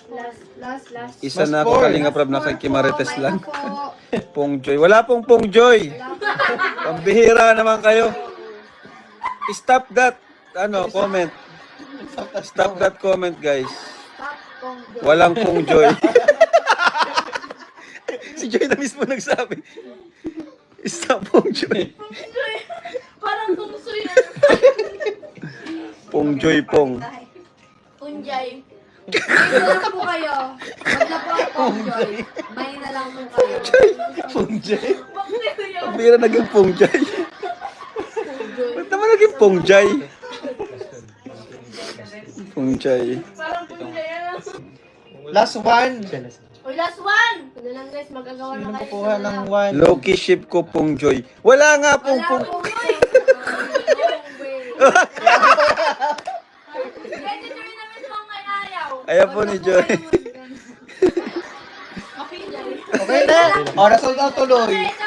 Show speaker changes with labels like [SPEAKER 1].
[SPEAKER 1] Last.
[SPEAKER 2] Isa
[SPEAKER 3] Mas
[SPEAKER 2] na ako
[SPEAKER 3] four.
[SPEAKER 2] Kalinga Prab na kay Kimarites
[SPEAKER 1] Okay
[SPEAKER 2] lang.
[SPEAKER 1] na po.
[SPEAKER 2] Pongjoy. Wala pong Pongjoy. Pambihira naman kayo. Stop that. Comment. Stop that comment, guys.
[SPEAKER 1] Stop Pongjoy.
[SPEAKER 2] Walang Pongjoy. Si Joy na mismo nagsabi. Stop Pongjoy.
[SPEAKER 4] Parang tungsoy na.
[SPEAKER 2] Pongjoy pong.
[SPEAKER 4] Punjay.
[SPEAKER 1] May na lang po kayo. Wag na po ang Pongjoy. May na lang po kayo.
[SPEAKER 3] Punjay.
[SPEAKER 2] Pambihira naging Pongjoy. Ba't naman naging Pongjoy? Pongjoy.
[SPEAKER 4] Parang punjay na.
[SPEAKER 3] Last one.
[SPEAKER 4] Uy, last one!
[SPEAKER 1] Ito na lang guys, magagawa na
[SPEAKER 3] Sino
[SPEAKER 1] kayo.
[SPEAKER 3] kukuha ng one?
[SPEAKER 2] Low-key ship ko Pongjoy. Wala nga pong
[SPEAKER 1] Wala
[SPEAKER 2] Pong...
[SPEAKER 1] Pongjoy.
[SPEAKER 4] Pwede tuloy na mismo ang may ayaw.
[SPEAKER 2] Ayan po ni Joy.
[SPEAKER 4] Okay, Jay.
[SPEAKER 3] Okay na. Oras sold out tuloy.
[SPEAKER 4] Okay, ito